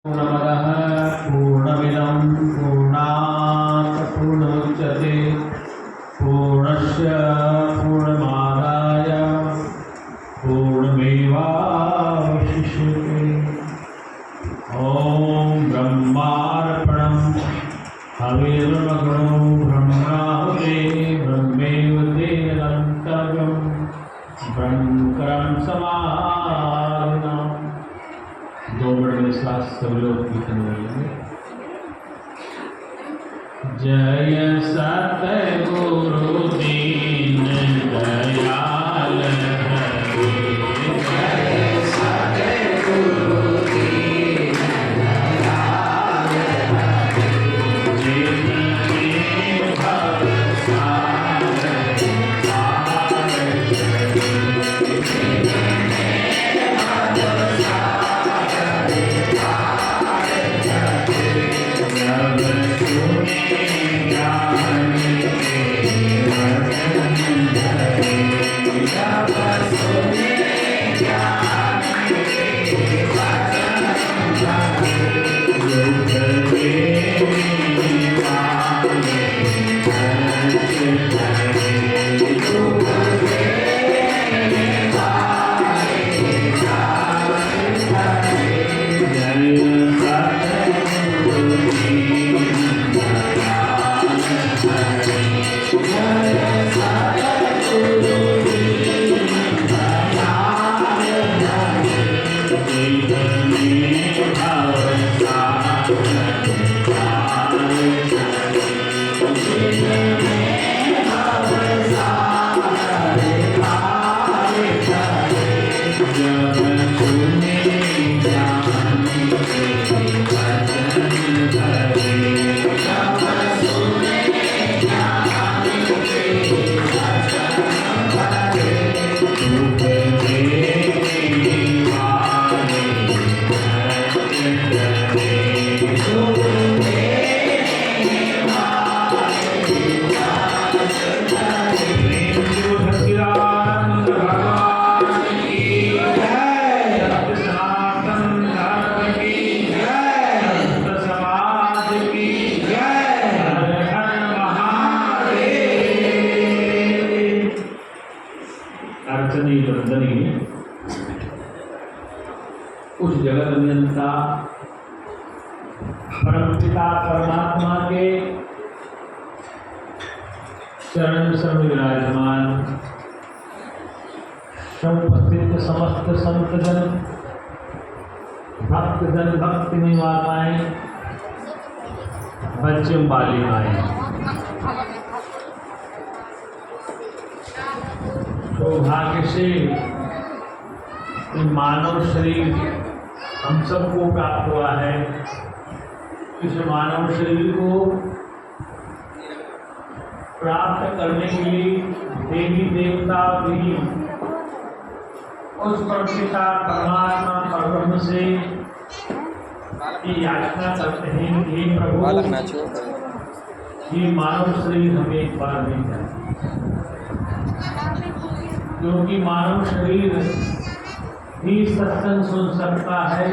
पूर्णमदः पूर्णमिदं पूर्णात् पूर्णमुदच्यते पूर्णस्य पूर्णमादाय पूर्णमेवावशिष्यते। ॐ ब्रह्मार्पणं हविर्मग्नो ब्रह्मणाहुते ब्रह्मेव तेन गन्तव्यं ब्रह्मकरं समाधिनाम्। 2 मिनट में श्वास सब लोग कीर्तन करेंगे। जय सतगुरु दीन दयाल हरे, जय सतगुरु दीन दयाल हरे, जिनके भव सागर पार करे, उस जगत नियंता परमपिता परमात्मा के चरण में विराजमान उपस्थित समस्त संतजन भक्तजन भक्तिमय माताएं बच्चे बालिकाएं सौभाग्य से मानव शरीर हम सबको प्राप्त हुआ है। इस मानव शरीर को प्राप्त करने के लिए देवी देवता भी उस परमपिता परमात्मा परब्रह्म से याचना करते हैं कि प्रभु ये मानव शरीर हमें एक बार मिल जाए, क्योंकि मानव शरीर ही सत्संग सुन सकता है,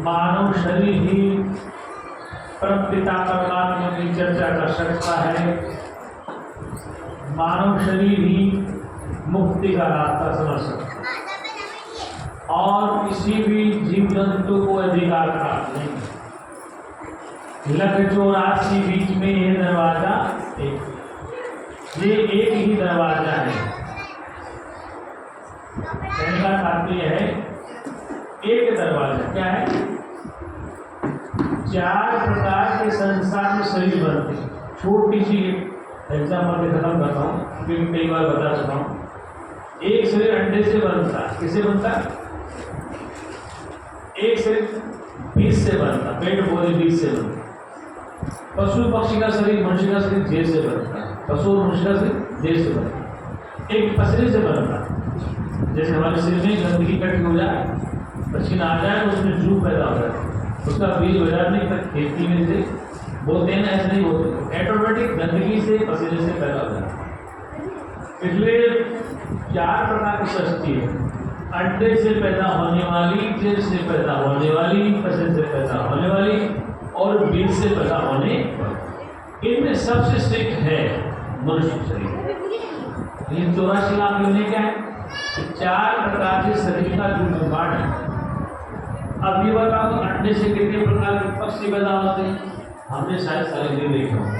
मानव शरीर ही परमपिता परमात्मा की चर्चा कर सकता है, मानव शरीर ही मुक्ति का रास्ता समझ सकता है और किसी भी जीव जंतु को अधिकार प्राप्त नहीं। 184 बीच में यह दरवाजा ये एक ही दरवाजा है। कहने का तात्पर्य है एक दरवाजा क्या है? 4 प्रकार के संसार में शरीर बनते हैं। छोटी सी एग्जाम्पल में खत्म करता हूँ, क्योंकि कई बार बता चुका हूँ। एक शरीर अंडे से बनता है, किससे बनता है? एक शरीर बीज से बनता, पेड़ पौधे बीज से बनता। पशु पक्षी का शरीर, मनुष्य का शरीर देह से बनता है, पशु और मनुष्य का शरीर देह से बनता है। एक पसरे से बनता है, जैसे हमारे शरीर में गंदगी इकट्ठी हो जाए, पसीना आ जाए तो उसमें जू पैदा हो जाए, उसका बीज बाजार में खेती में से बोलते हैं, ऐसे नहीं बोलते, ऑटोमेटिक गंदगी से पसीने से पैदा हो जाए। इसलिए 4 प्रकार की सृष्टि है। अंडे से पैदा होने वाली, जेल से पैदा होने वाली, फसे से पैदा होने वाली और बीज से पैदा होने वाली। इनमें सबसे श्रेष्ठ है मनुष्य शरीर। लेकिन 84 लाख योनि क्या है? 4 प्रकार के शरीर का जो निर्माण है। अब ये बताओ अंडे से कितने प्रकार के पक्षी पैदा होते हैं? हमने शायद सारे दिन देखे होंगे।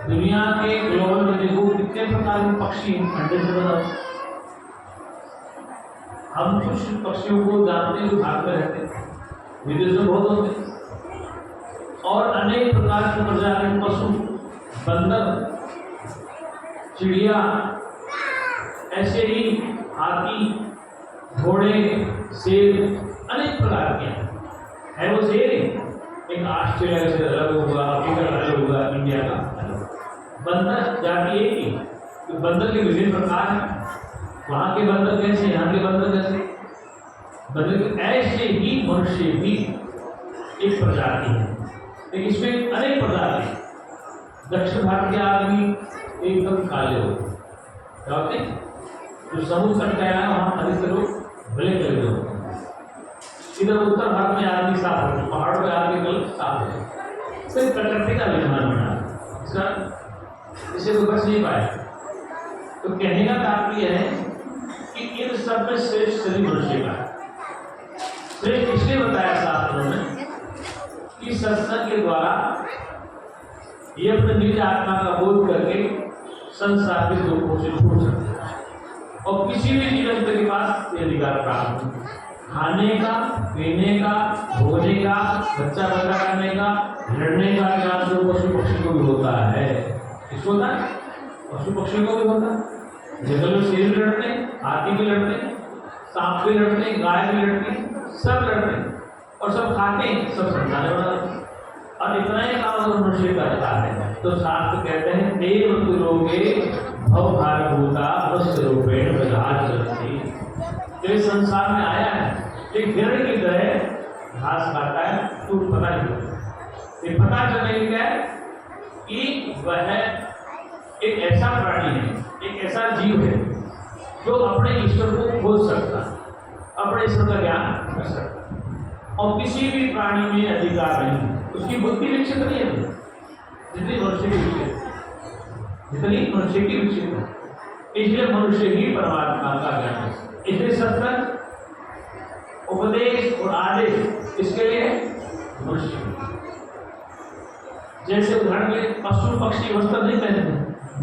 दुनिया के ग्लोबल में देखो कितने प्रकार के पक्षी अंडे से पैदा होते हैं। हम कुछ पक्षियों को जानते हैं जो भाग में रहते हैं, विदेश में बहुत होते हैं। और अनेक प्रकार के प्रजाति पशु, बंदर, चिड़िया, ऐसे ही हाथी, घोड़े, शेर, अनेक प्रकार के है। वो शेर एक ऑस्ट्रेलिया से अलग होगा, अफ्रीका अलग होगा, इंडिया का अलग। बंदर जाति एक ही, तो बंदर के विभिन्न प्रकार हैं। वहाँ के बंदर कैसे, यहाँ के बंदर कैसे, बंदर ऐसे ही मनुष्य भी एक प्रजाति है। लेकिन इसमें अनेक प्रजाति। दक्षिण भारत के आदमी एकदम काले होते हैं, जो समुद्र तट गया है वहाँ अधिकतर लोग ब्लैक कलर के होते हैं। इधर उत्तर भारत में आदमी साफ होते हैं, पहाड़ों में आदमी कलर साफ होते हैं। तो प्रकृति का विधान बना इसका, इसे कोई बच नहीं पाए। तो कहने का तात्पर्य है कि इन सब में श्रेष्ठ शरीर मनुष्य का है। श्रेष्ठ इसलिए बताया शास्त्रों में कि सत्संग के द्वारा ये अपने निज आत्मा का बोध करके संसार के दुखों से छूट सकते हैं और किसी भी जीवन के पास ये अधिकार प्राप्त हो, खाने का, पीने का, धोने का, बच्चा पैदा करने का, लड़ने का ज्ञान जो पशु पक्षी को भी होता है। किसको होता है? पशु पक्षी को भी होता है। जंगल में शेर भी लड़ते, हाथी भी लड़ते, सांप भी लड़ते, गाय भी लड़ती, सब लड़ते और सब खाते, सब समझाने वाला। और इतना ही काम मनुष्य का अधिकार है। तो शास्त्र कहते हैं देव तुलोगे भव भारभूता अवश्य रूपेण विराज रखती। जो इस संसार में आया है एक हिरण की तरह घास खाता है, तो पता नहीं, ये पता चलने क्या है कि वह एक ऐसा प्राणी है, एक ऐसा जीव है जो अपने ईश्वर को खोज सकता, अपने ईश्वर का ज्ञान कर सकता और किसी भी प्राणी में अधिकार नहीं। उसकी बुद्धि विकसित नहीं है जितनी मनुष्य की विकसित, जितनी मनुष्य की विकसित है। इसलिए मनुष्य ही परमात्मा का ज्ञान है। इसलिए सत्संग, उपदेश और आदेश इसके लिए मनुष्य। जैसे उदाहरण के पशु पक्षी वस्त्र नहीं पहनते,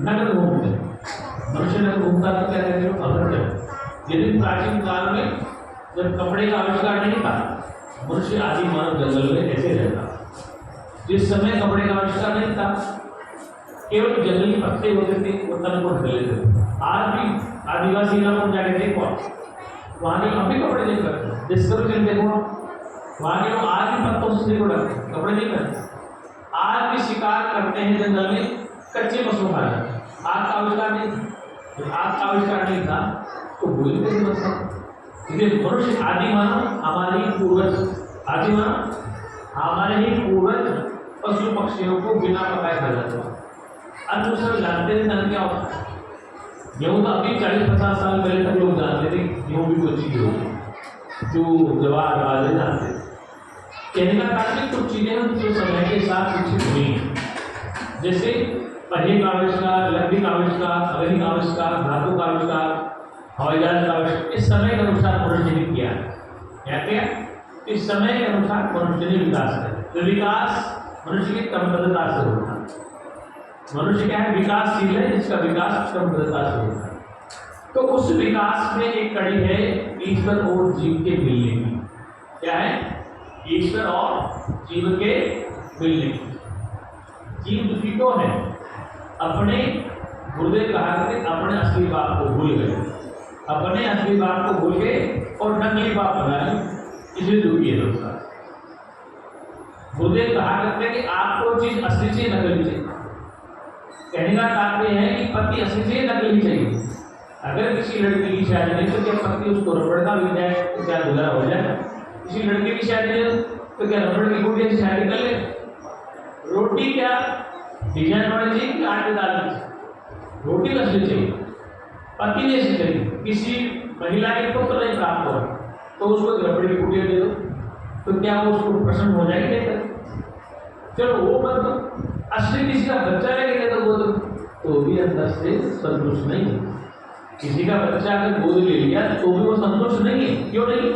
नग्न घूमते, मनुष्य नग्न घूमता तो क्या कहते हो? अभद्र। यदि प्राचीन काल में जब कपड़े का आविष्कार नहीं था, मनुष्य आदि मानव जंगल में ऐसे रहता। जिस समय कपड़े का आविष्कार नहीं था, केवल जंगली पत्ते होते थे, वो तन को ढक लेते थे। आज भी आदिवासी इलाकों में जाके देखो, वहाँ के हम भी कपड़े नहीं करते। डिस्कवरी देखो, वहाँ के लोग आज भी पत्तों से को ढकते, कपड़े नहीं पहनते। आज भी शिकार करते हैं जंगल में, कच्चे पशु खा जाते हैं। आग का आविष्कार नहीं था, जब आग का आविष्कार नहीं था तो भूल कैसे बच सकते? इसलिए मनुष्य आदि मानव हमारे ही पूर्वज, आदि मानव हमारे ही पूर्वज पशु पक्षियों को बिना पकाए खा जाते हैं। अन्य सब जानते थे क्या होता है। गेहूँ तो अभी 40-50 साल पहले तक लोग जानते थे गेहूँ भी कोई चीज होगी, जो जवार बाजरे जानते थे। कहने का तात्पर्य कुछ चीजें हम जो समय के साथ विकसित हुई हैं, जैसे पहिए का आविष्कार, लकड़ी का आविष्कार, अग्नि का आविष्कार, धातु का आविष्कार, हवाई जहाज का आविष्कार, इस समय के अनुसार मनुष्य ने किया। क्या इस समय के अनुसार मनुष्य ने विकास किया। तो विकास मनुष्य की क्रमबद्धता से होता है। मनुष्य क्या है? विकासशील है, जिसका विकास क्रमबद्धता से होता है। तो उस विकास में एक कड़ी है ईश्वर और जीव के मिलने की। क्या है? ईश्वर और जीव के मिलने की। जीव दुखी तो है, अपने गुरुदेव कहा करते अपने असली बाप को भूल गए, अपने असली बाप को भूल गए और नकली बाप बनाए, इसलिए दुखी है दोस्तों। गुरुदेव कहा करते कि आपको चीज असली चाहिए नकली चाहिए। कहने का तात्पर्य है कि पति असली चाहिए नकली चाहिए। अगर किसी लड़की की शादी नहीं तो क्या पति उसको रबड़ का मिल जाए तो क्या गुजारा हो जाए? किसी लड़के की शादी है तो क्या रबड़ की गुड़िया से शादी कर ले? रोटी क्या डिजाइन वाली चाहिए कि आटे दाल की? रोटी असली चाहिए, पति जैसी चाहिए। किसी महिला के पुत्र नहीं प्राप्त हो तो उसको रबड़ी की कुटिया दे दो, तो क्या वो उसको प्रसन्न हो जाएगी? नहीं। चलो वो मत दो, असली किसी का बच्चा लेके दे दो गोद, तो भी अंदर से संतुष्ट नहीं है। किसी का बच्चा अगर गोद ले लिया तो भी वो संतुष्ट नहीं है। क्यों नहीं?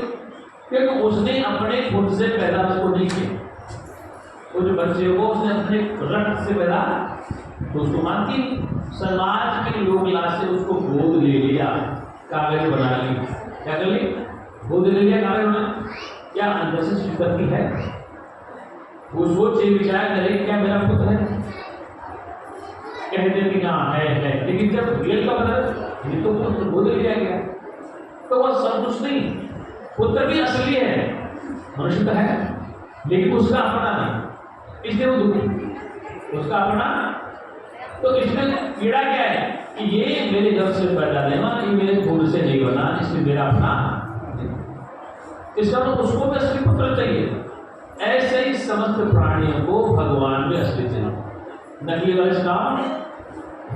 क्योंकि उसने अपने खुद से पैदा उसको नहीं किया। वो जो बच्चे को उसने अपने रक्त से पैदा तो उसको मानती, समाज के लोग लाश से उसको गोद ले लिया, कागज बना ली। क्या कर ली? गोद ले लिया, कागज बना। क्या अंदर से स्वीकृति है? वो सोचे विचार करे क्या मेरा पुत्र है? कहते कि हाँ है, लेकिन जब रियल का मतलब ये तो पुत्र गोद लिया गया तो वह संतुष्ट नहीं। पुत्र भी असली है, मनुष्य का है, लेकिन उसका अपना नहीं, इसलिए वो दुखी। उसका अपना तो इसमें कीड़ा क्या है कि ये मेरे घर से पैदा नहीं हुआ, ये मेरे खून से नहीं बना, इसलिए मेरा अपना। इसका मतलब उसको भी असली पुत्र चाहिए। ऐसे ही समस्त प्राणियों को भगवान भी असली चाहिए, नकली वाले काम।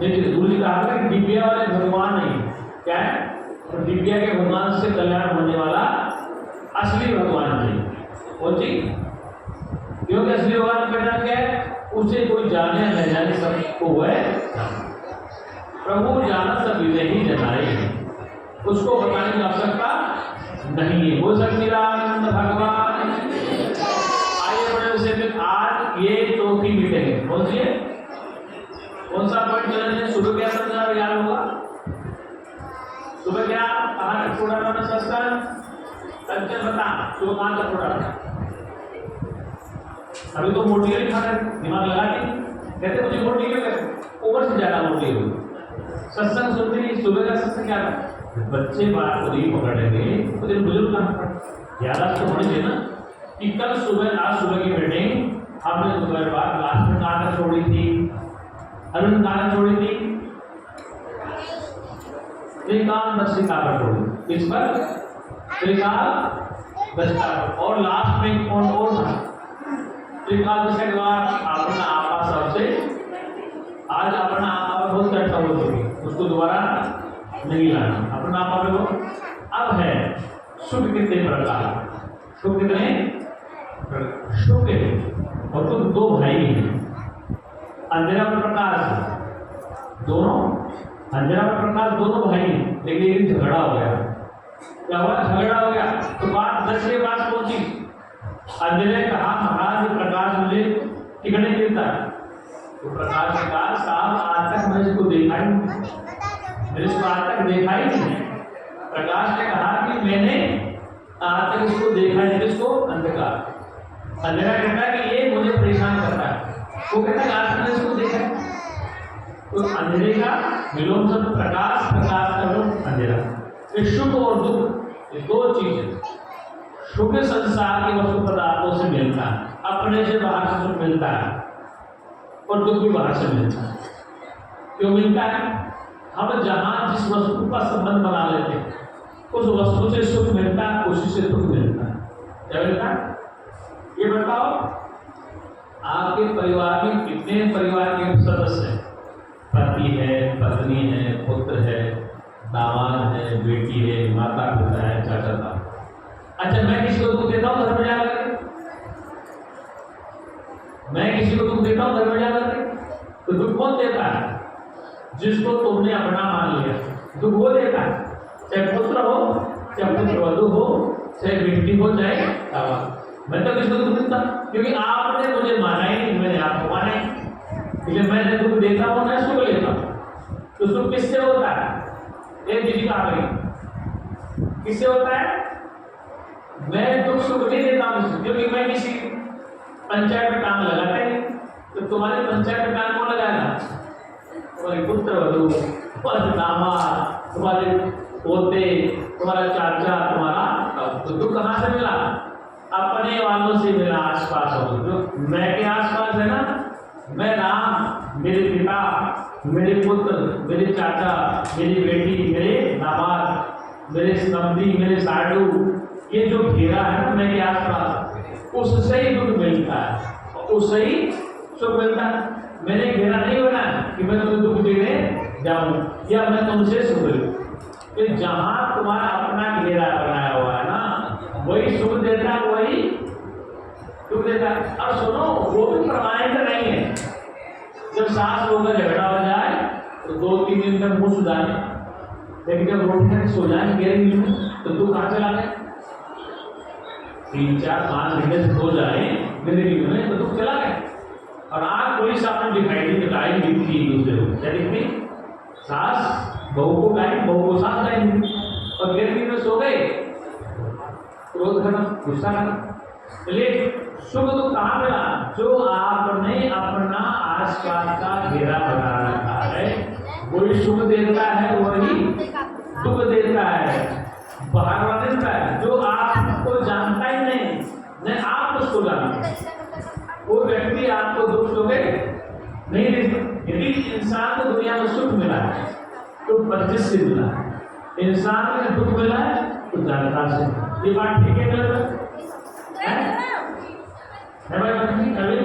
देखिए दूसरी कहा कि दिव्या वाले भगवान नहीं, क्या है? तो दिव्या के भगवान से कल्याण होने वाला असली भगवान चाहिए। वो जी क्योंकि असली भगवान का परिणाम क्या है? उसे कोई जाने न जाने सबको है प्रभु जाना सब ही जनाए, उसको बताने की आवश्यकता नहीं है। वो सच्चिदानंद भगवान। आइए बड़े से आज ये टोपी मिटेंगे। कौन सी है? कौन सा पॉइंट चलेंगे? सुबह क्या समझा याद होगा? सुबह क्या कहाँ तक छोड़ा था संस्कार? कंचन बता तो कहाँ तक छोड़ा था? अभी तो मोटी नहीं खा रहे, दिमाग लगा के कहते मुझे मोटी क्यों कहते? ऊपर से ज्यादा मोटी हुई। सत्संग सुनते ही सुबह का सत्संग क्या था? बच्चे बात को नहीं पकड़ेंगे तो दिन बुजुर्ग कहाँ पकड़? याद तो होनी चाहिए ना कि कल सुबह आज सुबह की मीटिंग हमने दोपहर बाद लास्ट में कहाँ तक छोड़ी थी? अरुण कहाँ तक छोड़ी थी? त्रिकालदर्शिका पर छोड़ी। इस पर त्रिकालदर्शिका और लास्ट में कौन और था? त्रिकालदर्शिका के बाद अपना आपा सबसे आज अपना आपा बहुत चर्चा हो चुकी, उसको दोबारा नहीं लाना। अपना आपा में वो अब है सुख कितने प्रकार? सुख कितने? सुख और तुम दो भाई हैं, अंधेरा और प्रकाश दोनों, अंधेरा और प्रकाश दोनों भाई, लेकिन एक दिन झगड़ा हो गया। क्या हुआ? झगड़ा हो गया तो बात 10 के पास पहुंची। अंधेरे ने कहा महाराज प्रकाश मुझे टिकट नहीं देता। तो प्रकाश ने कहा साहब आज तक मैंने इसको देखा ही नहीं, मैंने इसको आज तक देखा ही नहीं। प्रकाश ने कहा कि मैंने आज तक इसको देखा नहीं। इसको अंधकार, अंधेरा कहता है कि ये मुझे परेशान करता है, वो कहता है आज तक मैंने इसको देखा। तो अंधेरे का विलोम शब्द प्रकाश, प्रकाश का विलोम अंधेरा। ये सुख और दुख ये दो चीजें। सुख संसार के वस्तु पदार्थों से मिलता है, अपने से बाहर से सुख मिलता है, और दुख भी बाहर से मिलता है। क्यों मिलता है? हम जहां जिस वस्तु का संबंध बना लेते हैं उस वस्तु से सुख मिलता है, उसी से दुख मिलता है। क्या मिलता है? ये बताओ आपके परिवार में कितने परिवार के सदस्य हैं? पति है, पत्नी है, पुत्र है, दामाद है, बेटी है, माता पिता है, चाचा था। अच्छा मैं किसी को दुख देता हूँ घर में जाकर? मैं किसी को दुख देता हूँ घर में जाकर? तो दुख कौन देता है? जिसको तुमने अपना मान लिया, दुख वो देता है। चाहे पुत्र हो, चाहे पुत्र वधु हो, चाहे बेटी हो, चाहे दामाद। मैं तो किसको दुख देता? क्योंकि आपने मुझे माना ही नहीं, मैंने आपको माना ही। इसलिए मैं दुख देता हूँ, मैं सुख लेता हूँ। तो सुख किससे होता है? एक दीदी कहा गई किससे होता है? मैं दुख सुख नहीं देता हूँ, क्योंकि मैं किसी पंचायत में काम लगाता ही। तो तुम्हारे पंचायत में काम कौन लगाएगा? तुम्हारे पुत्र वधु, तुम्हारे दामाद, तुम्हारे पोते, तुम्हारा चाचा, तुम्हारा। तो दुख कहाँ से मिला? अपने वालों से मिला, आसपास हो। जो मैं के आसपास है ना, मैं राम, मेरे पिता, मेरे पुत्र, मेरे चाचा, मेरी बेटी, मेरे दामाद, मेरे संबंधी, मेरे साधु, ये जो घेरा है ना मैं के आसपास, उससे ही दुख मिलता है, उससे ही सुख मिलता है। मैंने घेरा नहीं बनाया कि मैं तुम्हें दुख देने जाऊं या मैं तुमसे सुख लूं। कि जहां तुम्हारा अपना घेरा बनाया हुआ है ना, वही सुख देता है, वही दुख देता है। और सुनो, वो भी प्रमाणित नहीं है। जब सास लोगों का झगड़ा हो जाए तो 2-3 दिन तक मुंह सुधारे, लेकिन जब रोटी खा के सो जाए घेरेंगे तो दुख कहां चला गया? 3-4-5 घंटे से सो जाए जिंदगी में तो दुख चला गया। और आग कोई सामने दिखाई दी, गाय दिखती एक दूसरे को, क्या दिखती? सास बहू को गाय, बहू को सास गाय दिखती। और गिरती में सो गए, क्रोध खत्म, गुस्सा खत्म। चलिए, सुख दुख कहाँ मिला? जो आपने अपना आसपास का घेरा बना रखा है, वही सुख देता है, वही दुख देता है, बाहर वाला देता है। जो आपको जानता ही नहीं, न आप उसको जानते, वो व्यक्ति आपको दुख दोगे नहीं देता। यदि इंसान को दुनिया में सुख मिला है तो बर्जिश से मिला है, इंसान को दुख मिला है तो जानता से। ये बात ठीक है गलत है?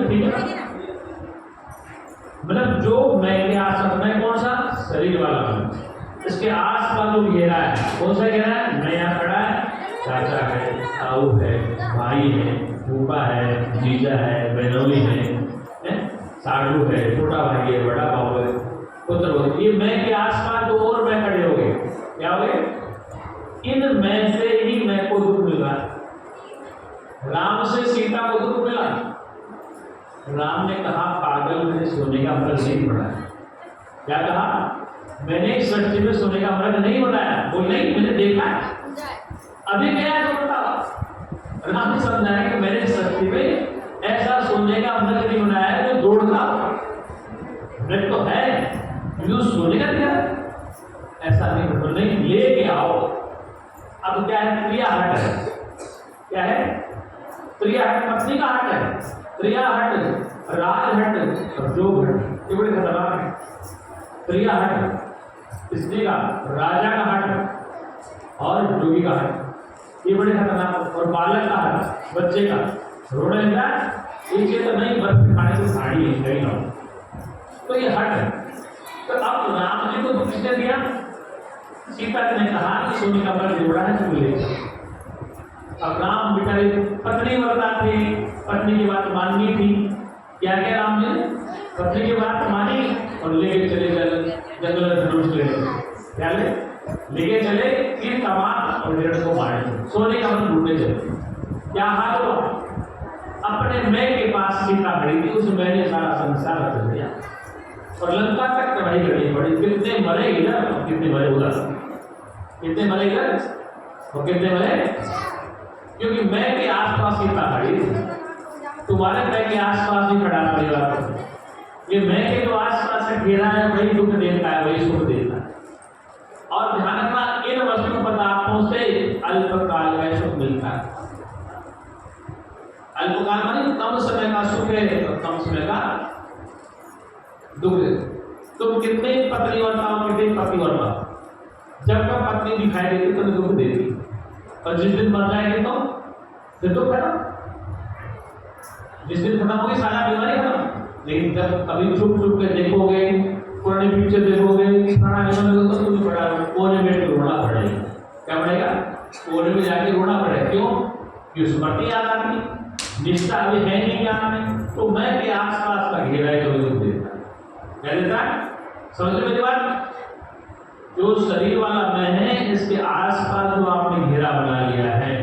ठीक है। मतलब जो मैं के आस में कौन सा शरीर वाला मन, इसके आसपास जो घेरा है, कौन सा घेरा है? मैं यहाँ खड़ा है, चाचा है, ताऊ है, भाई है, फूफा है, जीजा है, बहनौली है, साड़ू है, छोटा भाई है, बड़ा बाबू है, पुत्र हो। ये मैं के आसपास दो और मैं खड़े हो गए, क्या हो गए? इन मैं से ही मैं को दुख मिला। राम से सीता को दुख मिला। राम ने कहा, पागल, मैंने सोने का अमृत नहीं बनाया। क्या कहा? मैंने इस सृष्टि में सोने का अमृत नहीं बनाया। वो नहीं, मैंने देखा है। अभी क्या है तो बताओ। राम ने समझाया कि मैंने इस सृष्टि में ऐसा सोने का अमृत नहीं बनाया है जो जोड़ता अमृत तो है, जो सोने का दिया ऐसा नहीं, तो नहीं लेके आओ। अब क्या है? प्रिया हट है। क्या है? प्रिया हट पत्नी का हट है, प्रिया हट, राज हट और जोग हट। ये बड़े खतरनाक है। प्रिया हट स्त्री का, राजा का हट और जोगी का हट, ये बड़े खतरनाक। और बालक का हट, बच्चे का रोने लगता है, एक तो नहीं, बर्फ खाने को साड़ी है कहीं ना, तो ये हट है। तो अब राम जी को दुख किसने दिया? सीता ने कहा कि सोने का अमृत जोड़ा है तो ले। अब राम बेचारे पत्नी वरदान थे, पत्नी की बात माननी थी। क्या क्या राम जी पत्नी की बात मानी और लेके चले जंगल में धनुष ले, क्या लेके चले 3 कमान और 1.5 को मारे, सोने का अमृत ढूंढने चले। क्या हाल हुआ? अपने मैं के पास सीता खड़ी थी, उस मैंने सारा संसार रख दिया और लंका तक चढ़ाई करनी पड़ी। कितने मरे इधर और कितने मरे उधर, कितने मरे इधर और कितने मरे, क्योंकि मैं के आसपास सीता खड़ी थी। तुम्हारे मैं के आसपास ही खड़ा परिवार। ये मैं के जो आसपास से घेरा है वही दुख देता है, वही सुख देता है। और ध्यान रखना, इन वस्तु पदार्थों से अल्पकाल में सुख मिलता है। अल्पकाल माने कम समय का सुख है और कम समय का दुख है। तुम कितने पत्नी वर्ताओ, कितने पति वर्ताओ, जब तक पत्नी दिखाई देती तो दुख देती, और जिस दिन मर जाएगी तो फिर दुख खत्म। जिस दिन खत्म होगी सारा बीमारी खत्म। लेकिन जब कभी छुप छुप के देखोगे, पुराने पिक्चर देखोगे, तो तुम्हें बड़ा कोने में रोना पड़ेगा। क्या पड़ेगा? कोने में जाके रोना पड़ेगा। क्यों? क्यों? स्मृति याद आती, निष्ठा अभी है नहीं ज्ञान में, तो मैं के आसपास का घेरा है जो दुख देता है। क्या देता है? समझ मेरी बात? जो शरीर वाला मैं है, इसके आसपास जो आपने घेरा बना लिया है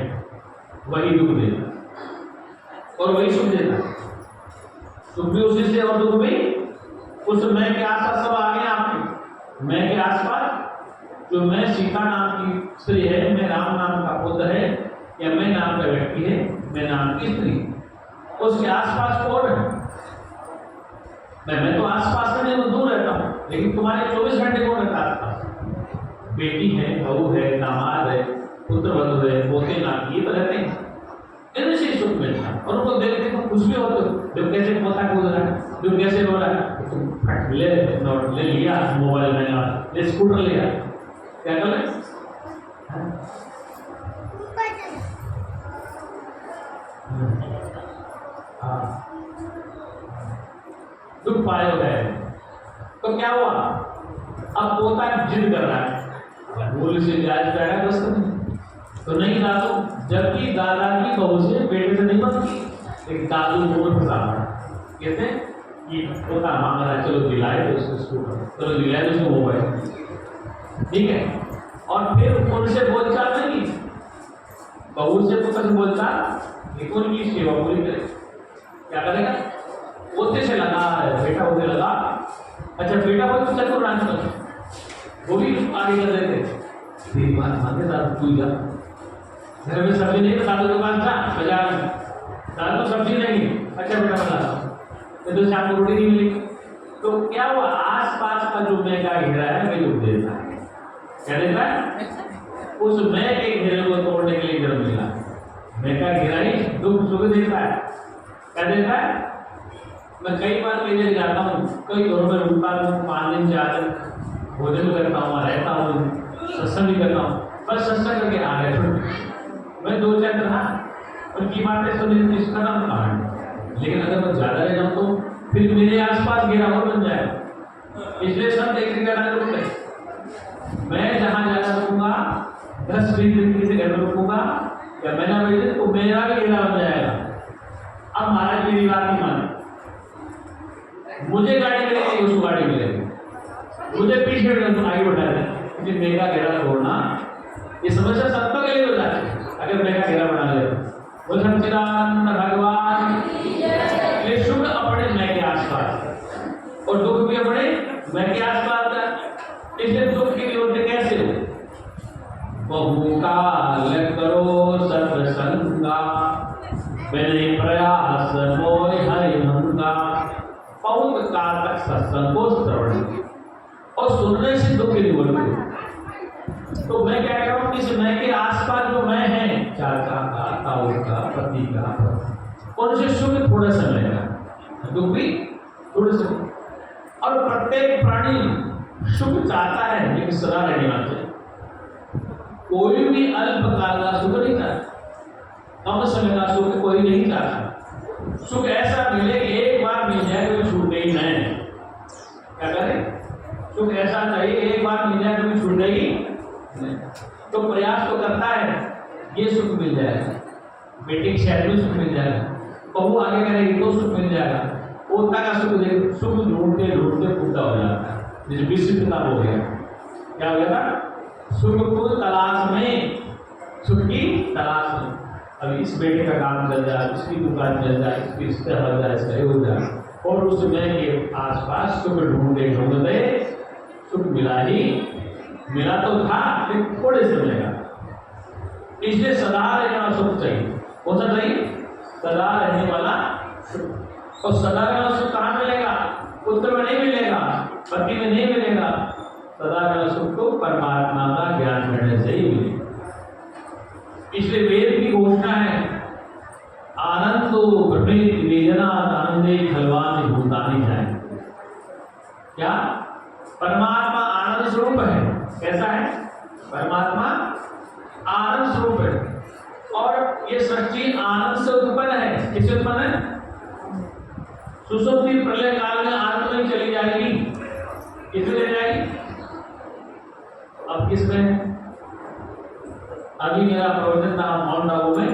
वही दुख देता और वही सुख देता। सुख भी उसी से और दुख भी उस मैं के आसपास। सब आ गए आपके मैं के आसपास। जो मैं सीता नाम की स्त्री है, मैं राम नाम का पुत्र है, या मैं नाम का व्यक्ति है, मैं नाम की स्त्री, उसके आसपास कौन है? मैं तो आसपास में नहीं, तो दूर रहता हूँ, लेकिन तुम्हारे 24 घंटे कौन रहता है आसपास? बेटी है, बहू है, दामाद है, पुत्र वधु है, पोते नाती, ये तो रहते हैं। इनसे सुख मिलता है और उनको देख के कुछ भी हो तो जब कैसे पोता कूद रहा है, जब कैसे रो रहा है, तुम ले लिया मोबाइल में, ले स्कूटर लिया, क्या कर ले? दुख पाए हो गए तो क्या हुआ? अब पोता जिद कर रहा है, बोल से जायज पैदा बस तो नहीं दादू, जबकि दादा की बहू से बेटे से नहीं बनती, लेकिन दादू बोल फंसा कहते कि पोता मांग रहा है, चलो दिलाए तो उसको, चलो दिलाए तो उसको मोबाइल, ठीक है। और फिर उनसे बोलचाल नहीं, बहू से पोता से बोलचाल, लेकिन उनकी सेवा पूरी करे। क्या करेगा? पोते से लगा है, बेटा होते लगा, अच्छा बेटा बोल तो चलो डांस कर, वो भी आगे कर देते, तेरी बात मानते दादू, तू जा, घर में सब्जी नहीं तो दादू दुकान था बाजार में, दादू तो सब्जी नहीं, अच्छा बेटा बता तो शाम को रोटी नहीं मिली, तो क्या हुआ? आस पास का जो मैं का घेरा है वही उठ देता है, क्या देता है? उस मैं के घेरे को तोड़ने के लिए जन्म मिला, मैं का घेरा ही दुख सुख देता है, क्या देता है? मैं कई बार मेले जाता हूँ, कई घरों में रुकता हूँ, 5 दिन 4 दिन भोजन करता हूँ, रहता हूँ, सत्संग भी करता हूँ, बस सत्संग करके आ गए, मैं 2-4 दिन रहा, उनकी बातें सुनी इसका नाम कहानी। लेकिन अगर मैं ज्यादा रह जाऊँ तो फिर मेरे आसपास घेरा और बन जाए, इसलिए सब देखने का रुक गए। मैं जहाँ जाना रुकूंगा 10-20 दिन किसी घर में रुकूंगा या महीना भेजे तो मेरा भी घेरा बन जाएगा। अब महाराज मेरी बात नहीं माने, मुझे गाड़ी मिलेगी उसको गाड़ी मिलेगी, मुझे पीछे आगे बढ़ा दे, मेरा घेरा तोड़ना ये समस्या सबका के लिए हो जाए। अगर मेरा घेरा बना ले वो सच्चिदानंद भगवान ये सुख अपने मैं के आसपास और दुख भी अपने मैं के आसपास है, इसलिए दुख की निवृत्ति कैसे हो? बहुकाल करो सत्संगा मैंने प्रयास मोय हरि मंगा, बहुत काल तक सत्संग को श्रवण और सुनने से दुख की निवृत्ति। तो मैं क्या कह रहा हूँ कि मैं के आसपास जो मैं है, चाचा का, ताऊ का, पति का, उनसे सुख थोड़ा सा मिलेगा, दुख भी थोड़े से। और प्रत्येक प्राणी सुख चाहता है, लेकिन सदा रहने वाला चाहिए। कोई भी अल्पकाल का सुख नहीं चाहता, कम समय का सुख कोई नहीं चाहता। सुख ऐसा मिले कि एक बार मिल जाए तो छूटे ही नहीं, क्या करें? सुख ऐसा चाहिए एक बार मिल जाए तो छूटे ही नहीं, तो प्रयास तो करता है ये सुख मिल जाएगा, बेटी की शादी में सुख मिल जाएगा, बहू आगे करेगी तो सुख मिल जाएगा, पोता का सुख देख सुख ढूंढते ढूंढते पूरा हो जाता है, जैसे विश्व किताब हो गया। क्या हो गया था? सुख को तलाश में, सुख की तलाश में। अभी इस बेटे का काम चल जाए, इसकी दुकान चल जाए, इसकी रिश्ते हो जाए, इसका हो जाए, और उस मैं के आसपास सुख ढूंढते ढूंढते सुख मिला ही मिला तो था, लेकिन थोड़े से मिलेगा। इसलिए सदा रहने वाला सुख चाहिए। कौन सा चाहिए? सदा रहने वाला सुख। और सदा रहने वाला सुख कहाँ मिलेगा? पुत्र में नहीं मिलेगा, पति में नहीं मिलेगा, सदा रहने वाला सुख तो परमात्मा का ज्ञान करने से ही मिलेगा। इसलिए वेद की घोषणा है, आनंदो ब्रह्मेति वेदना आनंदे खलवानि भूतानि जाए। क्या? परमात्मा आनंद स्वरूप है। कैसा है? परमात्मा आनंद स्वरूप है, और ये सृष्टि आनंद से उत्पन्न है। किससे उत्पन्न है? सुसुप्ति प्रलय काल में आनंद में चली जाएगी, किसमें ले जाएगी? अब किसमें? अभी मेरा प्रवचन था माउंट आबू में,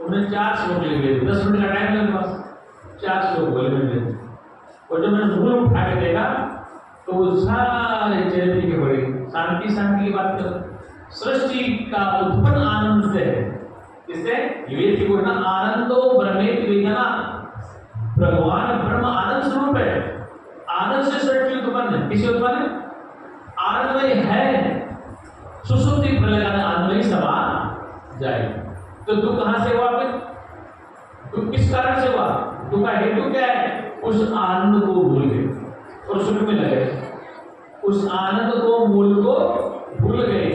उन्होंने 4 श्लोक लिखे, 10 मिनट का टाइम मेरे पास, 4 श्लोक बोले मैंने, और जब मैंने धूल उठा के देखा तो वो सारे चेहरे के बड़े शांति शांति की बात कर, सृष्टि का उत्पन्न आनंद से है। इससे वेद की घोषणा आनंदो ब्रह्मेति वेदना, भगवान ब्रह्म आनंद स्वरूप है, आनंद से सृष्टि उत्पन्न है। किसी उत्पन्न है? आनंदमय है, सुसुप्ति प्रलय आनंदमय समा जाए। तो दुख कहां से हुआ? दुख किस कारण से हुआ? दुख का हेतु क्या है? उस आनंद को भूल गए और सुख में लगे, उस आनंद को मूल को भूल गए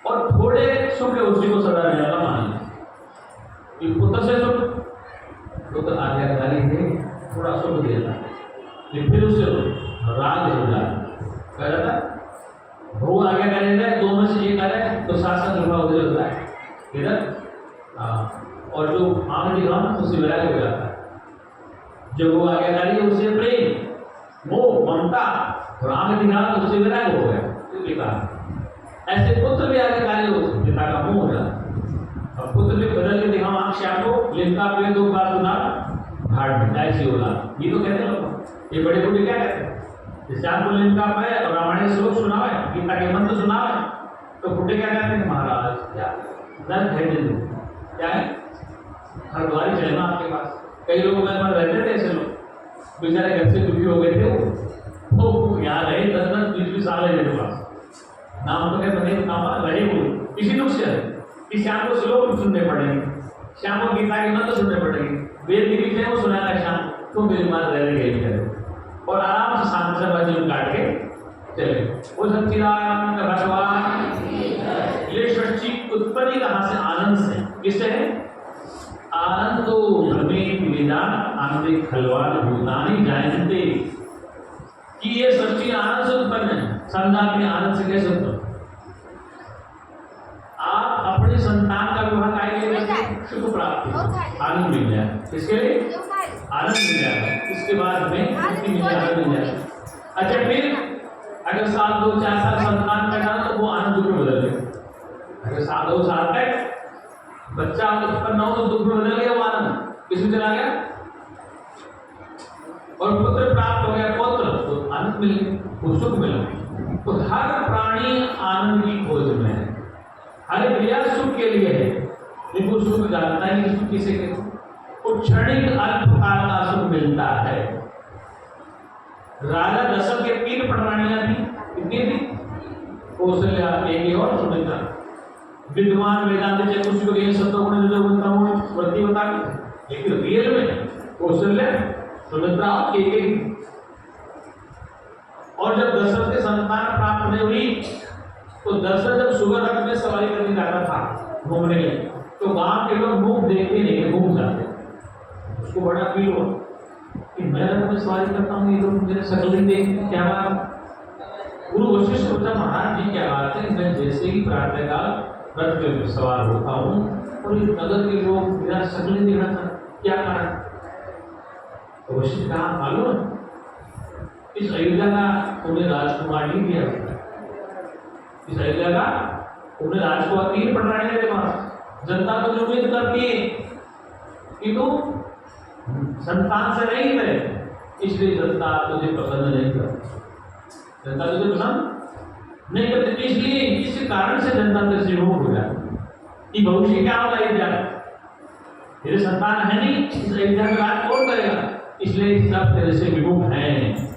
और थोड़े सुख है उसी को सदा रहने वाला मान लिया। पुत्र से सुख तो आज्ञाकारी है, थोड़ा सुख देता है, फिर उससे राग हो जाता कह रहा था वो आगे करेगा, 2 में से एक आ जाए तो 7-7 रुपया उधर होता है इधर, और जो आम दिखाना उससे वैराग्य हो जाता है। जब वो आज्ञाकारी है उससे प्रेम, मोह, ममता, और आम दिखाना तो उससे वैराग्य हो गया। ऐसे पुत्र भी आज्ञाकारी हो, पिता का मुंह हो जाता। और पुत्र भी बदल के देखा आंख श्याम को लिखा पे दो बार सुना भाड़ में ऐसी होला। ये तो कहते हैं लोग, ये बड़े बूढ़े क्या कहते हैं, श्याम को लिखा पे और रामायण श्लोक सुना है, गीता के मंत्र सुना है, तो बुढ़े क्या कहते हैं, महाराज क्या दर्द है दिल, क्या है हरद्वारी चलना आपके पास। कई लोग मेरे पास रहते थे, ऐसे लोग बेचारे घर से दुखी हो गए थे, वो यहाँ रहे 10-20 साल है मेरे पास, नाम तो कहते नहीं नाम रहे वो किसी दुख से है कि श्याम को श्लोक सुनने पड़ेंगे, श्याम को गीता के मंत्र सुनने पड़ेंगे, वेद के विषय को सुनाना श्याम तो मेरे पास रह गई है और आराम से शांत से वजन काट के चले। वो सच्चिदानंद भगवान ये सृष्टि उत्पत्ति कहाँ से, आनंद से। किससे है? आनंद तो भ्रमित विदान आनंद खलवाल भूतानी जानते कि ये सृष्टि आनंद से उत्पन्न है। संतान में आनंद से कैसे उत्पन्न? आप अपने संतान का विवाह करेंगे, सुख प्राप्ति आनंद मिल जाए, इसके लिए आनंद मिल जाएगा, इसके बाद में मुक्ति मिल जाएगा, मिल जाएगा। अच्छा फिर अगर 1 2 4 साल संतान पैदा हो तो वो आनंद दुख में बदल गया। अगर 2 साल तक बच्चा उत्पन्न हो तो दुख में बदल गया, वो आनंद किसमें चला गया? और पुत्र प्राप्त हो गया, पुत्र तो आनंद मिल गया, वो सुख मिला। तो हर प्राणी आनंद की खोज में है, हर क्रिया सुख के लिए है, लेकिन वो सुख जानता है कि सुख किसे कहते हैं। क्षणिक अल्पकाल का सुख मिलता है। राजा दशरथ के 3 प्राणियां थी, कितनी थी? कौशल्या, केकई और सुमित्रा। विद्वान वेदांत चतुर्थ को इन शब्दों को जो वृत्ति बता, लेकिन रियल में कौशल्या, सुमित्रा और केकई। और जब दशरथ के संतान प्राप्त नहीं हुई तो दशरथ जब सुगर रथ में सवारी करने जाता था घूमने के लिए, तो गांव के लोग मुख देखते नहीं, घूम जाते। उसको बड़ा फील हुआ कि मैं रथ में सवारी करता हूँ, ये लोग मुझे शक्ल नहीं देखते, क्या बात। गुरु वशिष्ठ सोचा, महाराज जी क्या बात है, मैं जैसे ही प्रातःकाल रथ में सवार होता हूँ और इस नगर के लोग मेरा शक्ल नहीं देखना था, क्या कारण? तो वशिष्ठ कहा, मालूम इस अयोध्या का उन्हें राजकुमार नहीं दिया, इस अयोध्या का उन्हें राजकुमार 3 प्रणाली मेरे पास। जनता तो जो उम्मीद करती है कि तू संतान से नहीं है, इसलिए जनता तुझे पसंद नहीं करती, जनता तुझे पसंद नहीं करती, इसलिए इस कारण से जनता तेरे से विमुख हो जाती कि भविष्य क्या होगा, अयोध्या तेरे संतान है नहीं, इस अयोध्या में राज कौन करेगा, इसलिए सब तेरे से विमुख हैं।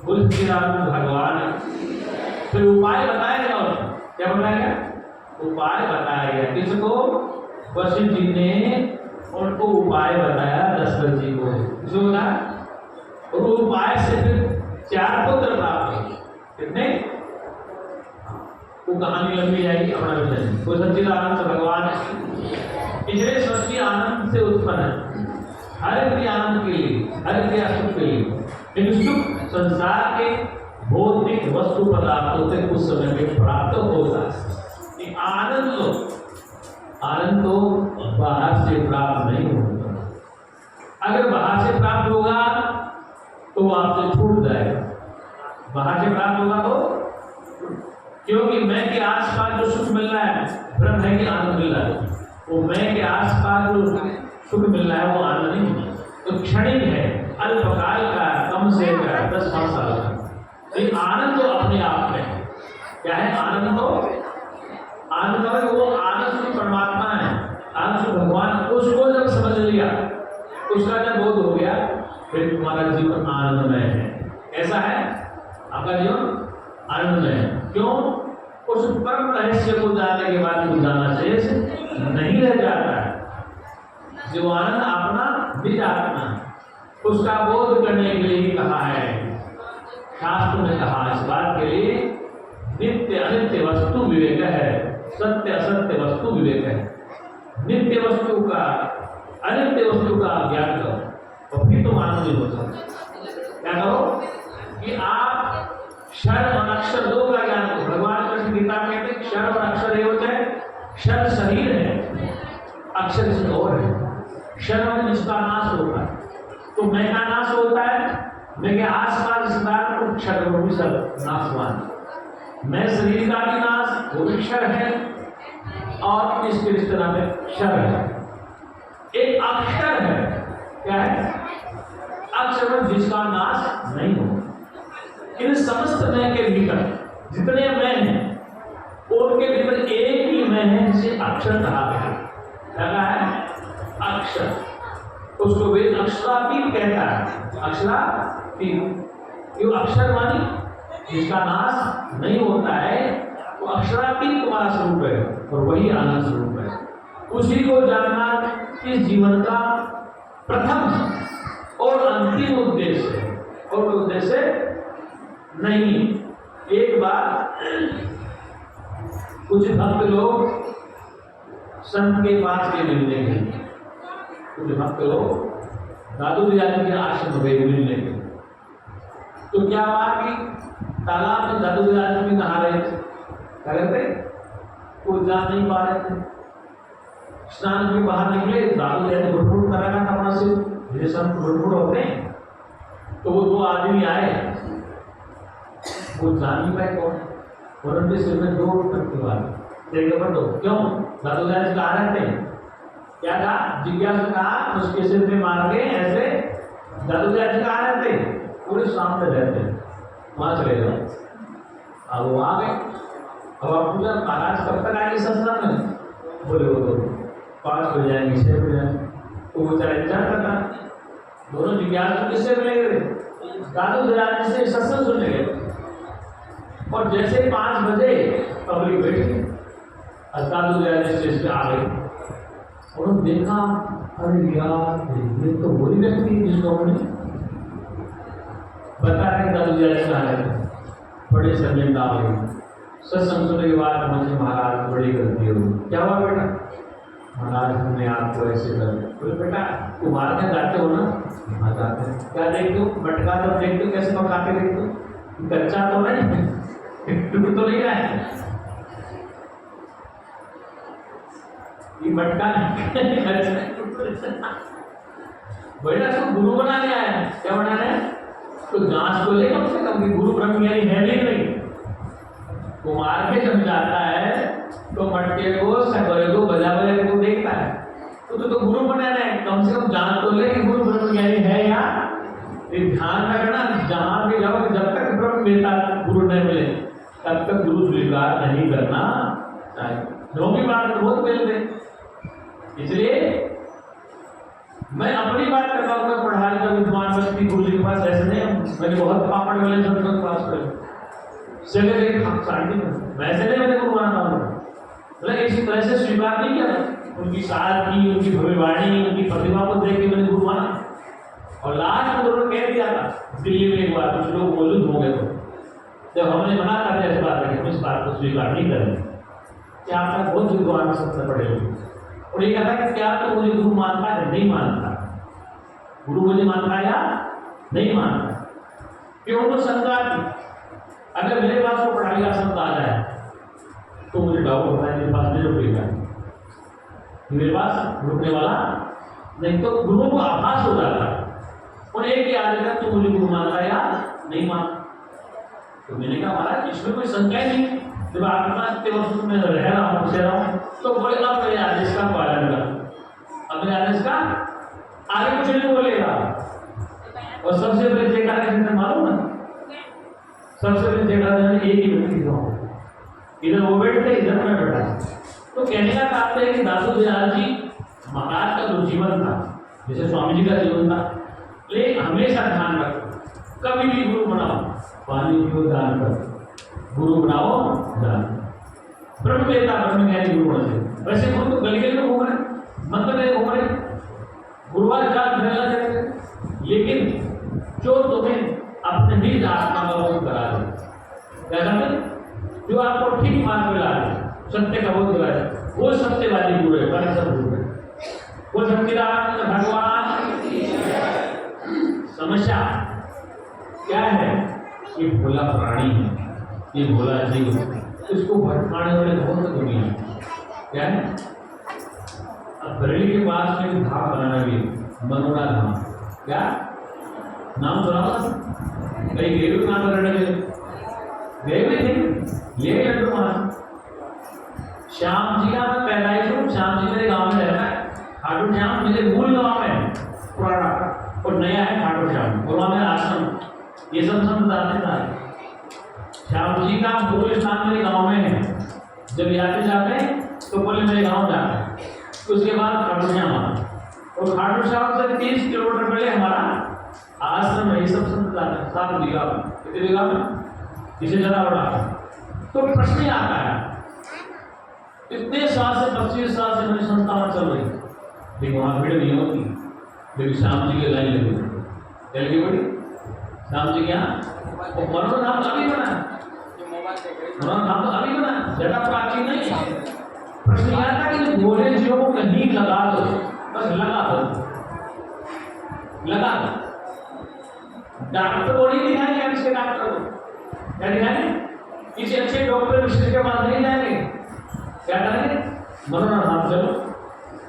बोल श्री राम भगवान। फिर उपाय बताया गया, और क्या बताया गया? उपाय बताया गया किसको? वशिष्ठ जी ने उनको उपाय बताया दशरथ जी को, जो बताया, और उपाय से फिर 4 पुत्र प्राप्त हुए। कितने? वो कहानी लंबी जाएगी, अपना विषय। वो सच्चिदानंद भगवान इसलिए सृष्टि आनंद से उत्पन्न है, हर क्रिया आनंद के लिए, हर क्रिया सुख के लिए। लेकिन सुख संसार के भौतिक वस्तु पदार्थों से कुछ समय में प्राप्त होता है। आनंद तो बाहर से प्राप्त नहीं होता। अगर बाहर से प्राप्त होगा तो आपसे छूट जाएगा, बाहर से प्राप्त होगा तो, क्योंकि मैं के आसपास जो सुख मिल रहा है भ्रम है कि आनंद मिल रहा है, वो मैं के आसपास जो सुख मिल रहा है वो आनंद नहीं है, तो क्षणिक है, अल्पकाल का, कम से कम 10-5 साल का। लेकिन आनंद तो अपने आप में है। क्या है आनंद? तो आनंद है, वो आनंद सुख परमात्मा है, आनंद सुख भगवान। उसको जब समझ लिया, उसका जब बोध हो गया, फिर तुम्हारा जीवन आनंदमय है। ऐसा है आपका जीवन आनंदमय है। क्यों? उस परम रहस्य को जानने के बाद कुछ जानना शेष नहीं रह जाता है। जो आनंद अपना निज आत्मा है, उसका बोध करने के लिए कहा है, शास्त्र ने कहा इस बात के लिए नित्य अनित्य वस्तु विवेक है, सत्य असत्य वस्तु विवेक है। नित्य वस्तु का अनित्य वस्तु का ज्ञान करो और फिर तुम आनंदित हो सकते। क्या करो कि आप क्षर और अक्षर 2 का ज्ञान करो। भगवान कृष्ण गीता कहते हैं क्षर और अक्षर ये होता है, क्षर शरीर है, अक्षर इसमें और है। क्षर में जिसका नाश होता है, तो मैं का नाश होता है, मैं के आसपास रिश्तेदार को क्षर भी सब नाशवान। मैं शरीर का भी नाश, वो भी क्षर है, और इसके रिश्तेदार में क्षर है। एक अक्षर है, क्या है? अक्षर में जिसका नाश नहीं हो। इन समस्त मैं के भीतर जितने मैं हैं, उनके भीतर एक ही मैं है जिसे अक्षर कहा गया। क्या है? अक्षर। उसको वेद अक्षरातीत कहता है। अक्षरातीत, ये अक्षर मानी जिसका नाश नहीं होता है, वो अक्षरातीत तुम्हारा स्वरूप है और वही आनंद स्वरूप है। उसी को जानना इस जीवन का प्रथम और अंतिम उद्देश्य है, और उद्देश्य नहीं। एक बार कुछ भक्त लोग संत के पास के मिलने के, कुछ भक्त लोग दादू दयाल के आश्रम में मिलने के। तो क्या हुआ कि तालाब में दादू दयाल भी नहा रहे थे, क्या करते? कोई जा नहीं पा रहे थे। स्नान में बाहर निकले, दादू दयाल घुटमुट कर रहा था अपना से, जैसे संत घुटमुट होते हैं। तो वो दो आदमी आए, वो जान नहीं पाए कौन, और उनके सिर में 2 टक्के वाले दो। क्यों? दादू दयाल कहा रहते हैं, क्या कहा? जिज्ञासा कहा, उसके सिर में मार के ऐसे दादू दयाल कहा रहते, पूरे सामने रहते, वहां चले जाओ। अब वो आ गए। अब आप पूछा महाराज कब तक आएंगे सत्संग में? बोले वो तो 5 बजे आएंगे, 6 बजे आएंगे। तो वो बेचारा इंतजार करता। दोनों जिज्ञासु किससे मिले गए? दादू दयाल से सत्संग सुनने गए। और जैसे 5 बजे पब्लिक बैठी, दादू दयाल स्टेज पे आ गए। उन्होंने देखा, अरे यार ये तो वही व्यक्ति जिसको हमने बता रहे दादू दयाल से आए। बड़े संजन आ गए। सत्संग सुनने के बाद मुझे महाराज बड़ी गलती हो। क्या हुआ बेटा? महाराज हमने आपको ऐसे कर, बोले बेटा तुम मारने जाते हो ना? हाँ जाते हैं। क्या देखते हो? मटका तब देखते हो, कैसे पका के देखते हो? कच्चा तो नहीं, टूट तो नहीं रहा है ये मटका। बेटा इसको गुरु बनाने आया है। क्या बनाना है? तो जांच तो ले कम से कम कि गुरु ब्रह्म ज्ञानी है नहीं। कुमार के जब जाता है तो मटके को सगरे को बजा को देखता है। तो गुरु बनाना है, कम से कम जान तो ले कि गुरु ब्रह्म ज्ञानी है या। ध्यान रखना, जहां भी जाओ जब तक ब्रह्म मिलता गुरु नहीं मिले तब तक गुरु स्वीकार नहीं करना चाहिए। जो भी बात बहुत मिलते। इसलिए मैं अपनी बात करता हूँ, मैं पढ़ाई का विद्वान व्यक्ति गुरु जी के पास ऐसे नहीं। मैंने बहुत पापड़ वाले संतों के पास पढ़े, चले गए शांति में, वैसे नहीं मैंने गुरु मानता हूँ। मतलब इसी तरह से स्वीकार नहीं किया। उनकी सादगी, उनकी भविष्यवाणी, उनकी प्रतिभा को देख के मैंने गुरु माना। और लास्ट में उन्होंने कह दिया था दिल्ली में एक बार, कुछ लोग मौजूद हो गए। तो जब हमने मना कर दिया इस बात है कि हम इस बात को स्वीकार नहीं करेंगे, क्या आपका बहुत विद्वान सबसे पढ़े लोग। और ये कहता कि क्या तो मुझे गुरु मानता है? नहीं मानता। गुरु मुझे मानता है या नहीं मानता? क्यों? तो शंका थी। अगर मेरे पास वो पढ़ाई का शब्द आ जाए तो मुझे डाउट होता है मेरे पास नहीं रुकेगा, मेरे पास रुकने वाला नहीं। तो गुरु को आभास हो जाता है। और एक ही आदमी का तो मुझे गुरु मानता है या नहीं मानता। तो मैंने कहा महाराज इसमें कोई शंका ही नहीं। जब आत्मा इतने वर्ष में रह रहा हूँ, से रहा हूँ, तो बोले अब मेरे आदेश का पालन कर। अब मेरे आदेश का आगे कुछ नहीं बोलेगा। और सबसे पहले देखा है मालूम ना, सबसे पहले देखा एक ही व्यक्ति था, इधर वो बैठते इधर मैं बैठा। तो कहने का तात्पर्य है कि दादू दयाल जी महाराज का जो जीवन था, जैसे स्वामी जी का जीवन था, लेकिन हमेशा ध्यान रखो कभी भी गुरु बनाओ पानी पियो दान करो, गुरु बनाओ दान। ब्रह्मवेता ब्रह्म ज्ञानी गुरु बने। वैसे गुरु तो गली में घूम रहे, मंदिर में घूम रहे, गुरुवार का फैला करेंगे, लेकिन जो तुम्हें अपने निज आत्मा का बोध करा दे, क्या कहते, जो आपको ठीक मार्ग में ला दे, सत्य का बोध करा दे, वो सत्यवादी गुरु है। बाकी सब गुरु है। वो सच्चिदानंद भगवान। समस्या क्या है? ये भोला प्राणी है, ये भोला जीव, इसको भटकाने वाले बहुत दुनिया है। क्या है? अब बरेली के पास में धाम बनाना भी, मनोरा धाम, क्या नाम सुना? कई गेरू नाम करने के गए भी थे ये लड्डू महाराज। श्याम जी का मैं पैदाइश हूँ, श्याम जी मेरे गांव में रहता है। खाटू श्याम मेरे मूल गांव में पुराना और नया है खाटू श्याम, और वहाँ मेरा आश्रम। ये सब बताते थे। श्याम जी का मूल स्थान मेरे गांव में है। जब यात्रा जाते हैं तो पहले मेरे गांव जाते हैं, उसके बाद खाटू श्याम आता, और खाटू श्याम से 30 किलोमीटर पहले हमारा आश्रम है। ये सब बताते हैं। 7 बीघा कितने बीघा में, इसे ज़्यादा बड़ा। तो प्रश्न आता है, इतने साल से 25 साल से मेरी संस्थान चल रही, लेकिन वहाँ भीड़ नहीं होती, लेकिन श्याम जी की लाइन लगी क्या लगी बड़ी? श्याम जी क्या मनोहर धाम अभी बना, मनोहर धाम तो अभी बना, ज़्यादा प्राचीन नहीं है। प्रश्न यह था कि भोले जी को कहीं लगा दो, बस लगा दो, लगा दो। डॉक्टर को नहीं दिखाएंगे, अच्छे डॉक्टर को क्या दिखाएंगे? किसी अच्छे डॉक्टर विशेष के पास नहीं जाएंगे, क्या करेंगे? मनोहर धाम चलो,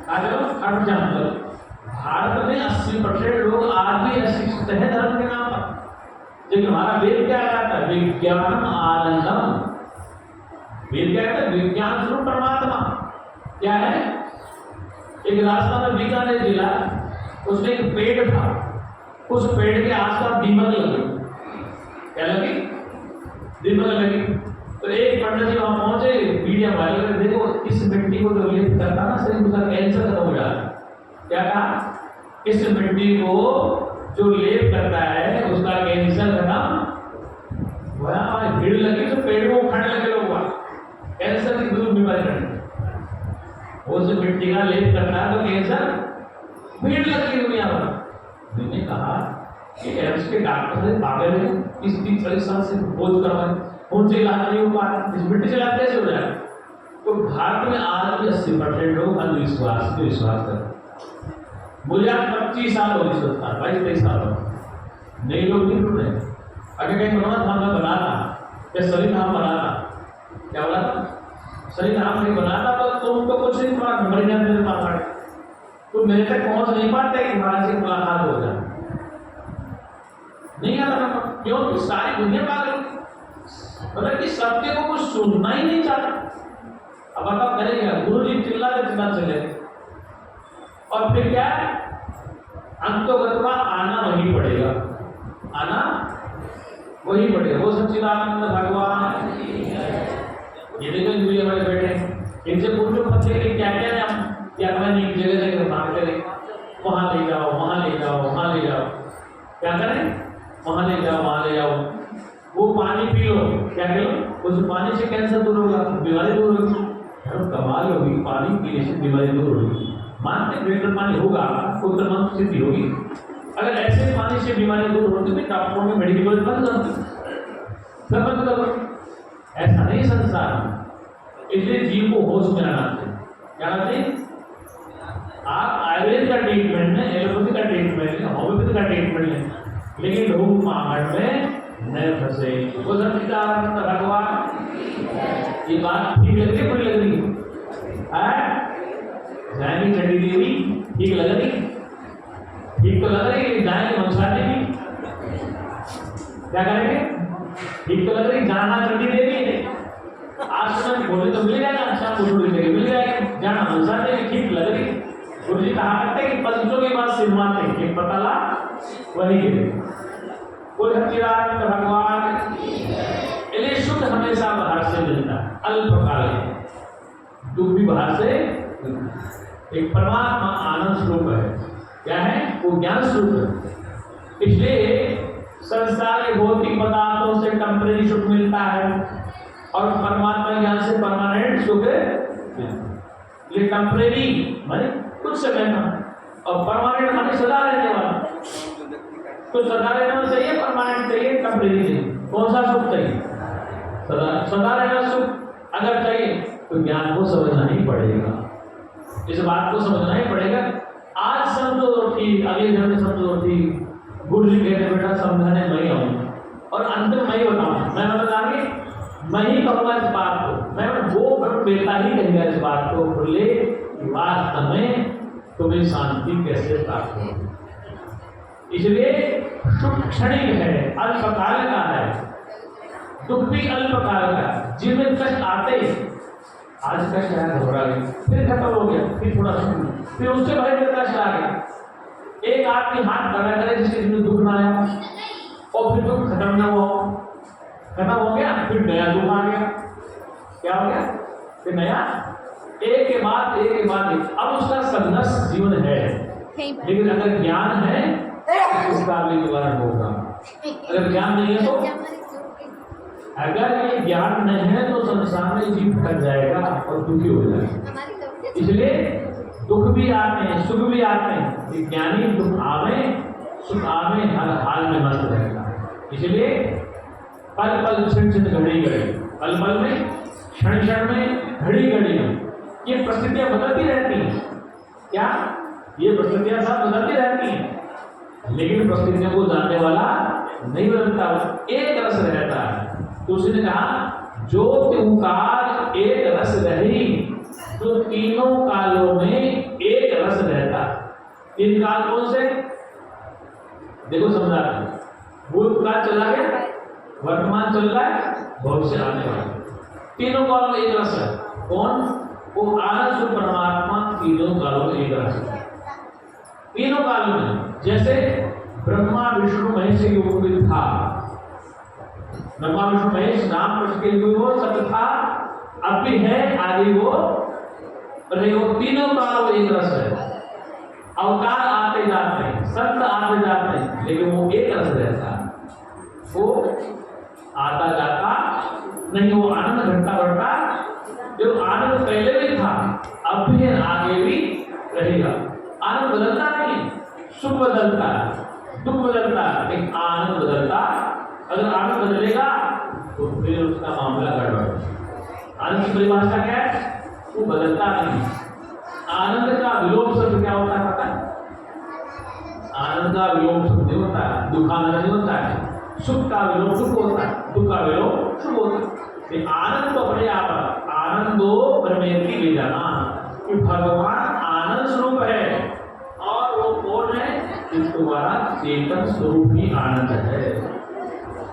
आ चलो, खाटू श्याम चलो। भारत में 80% लोग आज भी अशिक्षित है धर्म के नाम पर। लेकिन हमारा वेद क्या कहता है? विज्ञानम आनंदम। वेद क्या कहता है? विज्ञान स्वरूप परमात्मा क्या है? एक राजस्थान में बीकानेर जिला, उसमें एक पेड़ था, उस पेड़ के आसपास दीमक लगी। क्या लगी? दीमक लगी। तो एक पंडित जी वहां पहुंचे, मीडिया वाले ने देखो इस मिट्टी को जो लेप करता ना शरीर उसका कैंसर खत्म हो जाता है। क्या कहा? इस मिट्टी को जो लेप करता है उसका कैंसर खत्म। वहां भीड़ लगी तो पेड़ को उखाड़ने लगे लोग, कैंसर की दूर बीमारी करने, उस मिट्टी का लेप करता है तो कैंसर। भीड़ लगी दुनिया पर। मैंने कहा कि एम्स के डॉक्टर से पागल है, इस 30-40 साल से खोज करवाए, उनसे इलाज नहीं हो पा रहा, इस मिट्टी से इलाज कैसे हो जाए? तो भारत में आज भी 80% लोग अंधविश्वास पे विश्वास करते। मुझे आज 25 साल हो गए, 22-23 साल हो, नए लोग नहीं जुड़ रहे। अगर कहीं मनोहर धाम में बना था या शरीर धाम बना था, क्या बोला था? शरीर धाम नहीं बना था तो तुमको कुछ नहीं पड़ा, मर जाते मेरे पास आए, तो मेरे तक पहुंच नहीं पाते कि महाराज से मुलाकात हो जाए, नहीं आता। क्यों? सारी दुनिया पागल, मतलब कि सत्य को कुछ सुनना ही नहीं चाहता। अब बताओ करेगा? गुरु जी चिल्लाते चिल्लाते चले, और फिर क्या? अंतोगतवा आना वही पड़ेगा, आना वही पड़ेगा। वो सच्चिदानंद भगवान। ये देखो मीडिया वाले बैठे, इनसे पूछो बच्चे के क्या क्या नाम, क्या मैंने एक जगह जगह बात करें, वहाँ ले जाओ, वहाँ ले जाओ, वहाँ ले जाओ, क्या करें? वहाँ ले जाओ, वहाँ ले जाओ। वो पानी पी लो, क्या करो? उस पानी से कैंसर दूर होगा, बीमारी दूर होगी। कमाल होगी, पानी पीने से बीमारी दूर होगी। मानते फिल्टर पानी होगा तो तमाम स्थिति होगी। अगर ऐसे पानी से बीमारी दूर होती तो डॉक्टरों में मेडिकल बंद कर दो, बंद करो। ऐसा नहीं संसार में। इसलिए जीव को होश में आना चाहिए। क्या आते? आप आयुर्वेद का ट्रीटमेंट में, एलोपैथी का ट्रीटमेंट में, होम्योपैथी का ट्रीटमेंट में, लेकिन लोग माहौल में न फंसे। वो सच्चिदानंद भगवान। ये बात ठीक लग रही, बुरी लग रही है? जाएंगी चंडी देवी, ठीक लग रही? ठीक तो लग रही। जाएंगे मनसा देवी, क्या करेंगे? ठीक तो लग रही। जाना चंडी देवी, आश्रम बोले तो मिल जाएगा, अच्छा मिल जाएगा। जाना मनसा देवी, ठीक लग रही। गुरु जी कहा करते कि पंचों के बाद सिरमाते कि पताला वही गिरे। कुल सच्चिदानंद भगवान। इसलिए शुद्ध हमेशा बाहर से मिलता है, अल्पकाल, दुख भी बाहर से। एक परमात्मा आनंद स्वरूप है, क्या है? वो ज्ञान स्वरूप है। इसलिए संसार के भौतिक पदार्थों से टेम्परेरी सुख मिलता है, और परमात्मा ज्ञान से परमानेंट सुख। ये टेम्परेरी माने कुछ समय का, और परमानेंट माने सदा रहने वाला। तो सदा रहना चाहिए, परमानेंट चाहिए, टेम्परेरी चाहिए। कौन सा सुख चाहिए? सदा रहना सुख अगर चाहिए तो ज्ञान को समझना ही पड़ेगा। इस बात को समझना ही पड़ेगा। आज समझो तो ठीक, अगले जन्म में समझो तो ठीक। गुरु जी कहते बेटा समझाने मैं आऊँगा, और अंत में मैं ही बताऊँगा। मैं बताऊँगी, मैं ही कहूँगा इस बात को। मैं वो बेटा ही कहेगा इस बात को बोले कि वास्तव में तुम्हें शांति कैसे प्राप्त होगी। इसलिए सुख क्षणिक है, अल्पकाल का है। दुख भी अल्पकाल का, जिनमें कष्ट आते ही, आज कष्ट आया घबरा गए, फिर खत्म हो गया, फिर थोड़ा सुन, फिर उससे भयंकर कष्ट आ गया। एक आदमी हाथ खड़ा करे जिसके जिसमें दुख ना आया और फिर दुख खत्म ना हुआ, खत्म हो गया, फिर नया दुख आ गया। क्या हो गया? फिर नया, एक के बाद एक। अब उसका संघर्ष जीवन है, लेकिन अगर ज्ञान है तो उसका भी निवारण होगा। अगर ज्ञान नहीं है तो, अगर ये ज्ञान नहीं है तो संसार में जीव भटक जाएगा और दुखी हो जाएगा। इसलिए दुख भी आते हैं, सुख भी आते हैं, ज्ञानी दुख आवे सुख आवे हर हाल में मस्त रहेगा। इसलिए पल पल क्षण क्षण घड़ी घड़ी, पल पल में क्षण क्षण में घड़ी घड़ी में ये परिस्थितियां बदलती रहती हैं। क्या ये परिस्थितियां सब बदलती रहती हैं, लेकिन परिस्थितियों को जानने वाला नहीं बदलता, एक रस रहता है। तो उसने कहा जो त्योहार एक रस रही तो तीनों कालों में एक रस रहता। तीन काल कौन से? देखो समझा, भूतकाल चला गया, वर्तमान चल रहा है, भविष्य आने वाला। तीनों कालों में एक रस है। कौन? वो आनंद स्वरूप परमात्मा तीनों कालों में एक रस है। तीनों कालों में, जैसे ब्रह्मा विष्णु महेश के योग में था, ब्रह्मा विष्णु महेश नाम कृष्ण के योग वो सब था, अब भी है, आगे वो रहेगा। तीनों कालों में एक रस है। अवतार आते जाते हैं, संत आते जाते हैं, लेकिन वो एक रस रहता है, वो आता जाता नहीं, वो आनंद घटता बढ़ता। जो आनंद पहले भी था, अब भी है, आगे भी रहेगा। आनंद बदलता नहीं, सुख बदलता है, दुख बदलता है, लेकिन आनंद बदलता। अगर आनंद बदलेगा तो फिर उसका मामला गड़बड़। आनंद की परिभाषा क्या है? वो बदलता नहीं। आनंद का विलोम शब्द क्या होता है पता है? आनंद का विलोम शब्द नहीं होता है, दुख आनंद नहीं होता है। सुख का विलोम सुख होता है, दुख का विलोम सुख होता है। आनंद तो अपने आप, आनंदो परमेति ले जाना कि भगवान आनंद स्वरूप है, और वो कौन है? इस तुम्हारा चेतन स्वरूप ही आनंद है।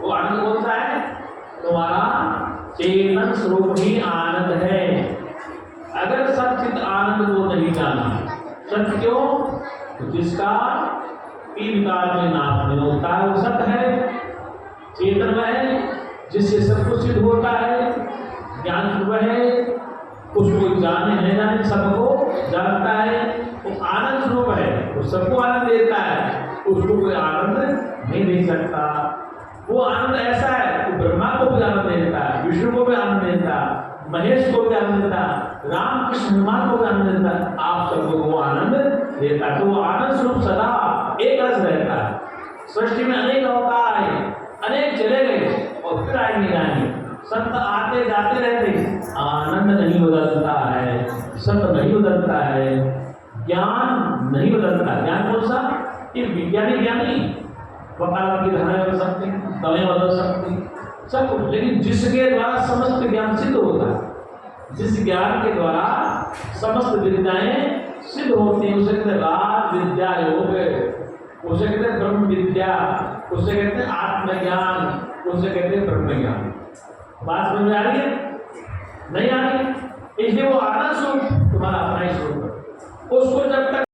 वो आनंद कौन सा है? तुम्हारा चेतन स्वरूप ही आनंद है। अगर सचित आनंद को नहीं जाना, सत्य क्यों? तो जिसका तीन काल में नाश नहीं होता है वो सत्य है, चेतन है, जिससे सब कुछ सिद्ध होता है, ज्ञान स्वरूप है, उसको जाने नहीं जाने सबको जानता है, वो आनंद स्वरूप है, वो सबको आनंद देता है, उसको कोई आनंद नहीं दे सकता। वो आनंद ऐसा है, वो ब्रह्मा को भी आनंद देता है, विष्णु को भी आनंद देता है, महेश को भी आनंद देता है, राम कृष्ण हनुमान को भी आनंद देता है, आप सबको वो आनंद देता है। तो वो आनंद स्वरूप सदा एक रस रहता है। सृष्टि में अनेक अवतार आए, अनेक चले गए और फिर आएंगे जाएंगे, संत आते जाते रहते, आनंद नहीं बदलता है, सत्य नहीं बदलता है, ज्ञान नहीं बदलता। ज्ञान कौन सा? कि विज्ञानी ज्ञानी वकालत की धाराएं बदल सकती, दवाएं बदल सकती, सब कुछ, लेकिन जिसके द्वारा समस्त ज्ञान सिद्ध होता है, जिस ज्ञान के द्वारा समस्त विद्याएं सिद्ध होती हैं, उसे कहते हैं राज विद्या योग, उसे कहते हैं ब्रह्म विद्या, उसे कहते हैं आत्मज्ञान, उसे कहते हैं ब्रह्म ज्ञान। बात समझ में आ रही है? नहीं आ रही? इसलिए वो आनंद स्वरूप तुम्हारा अपना ही स्वरूप, उसको जब तक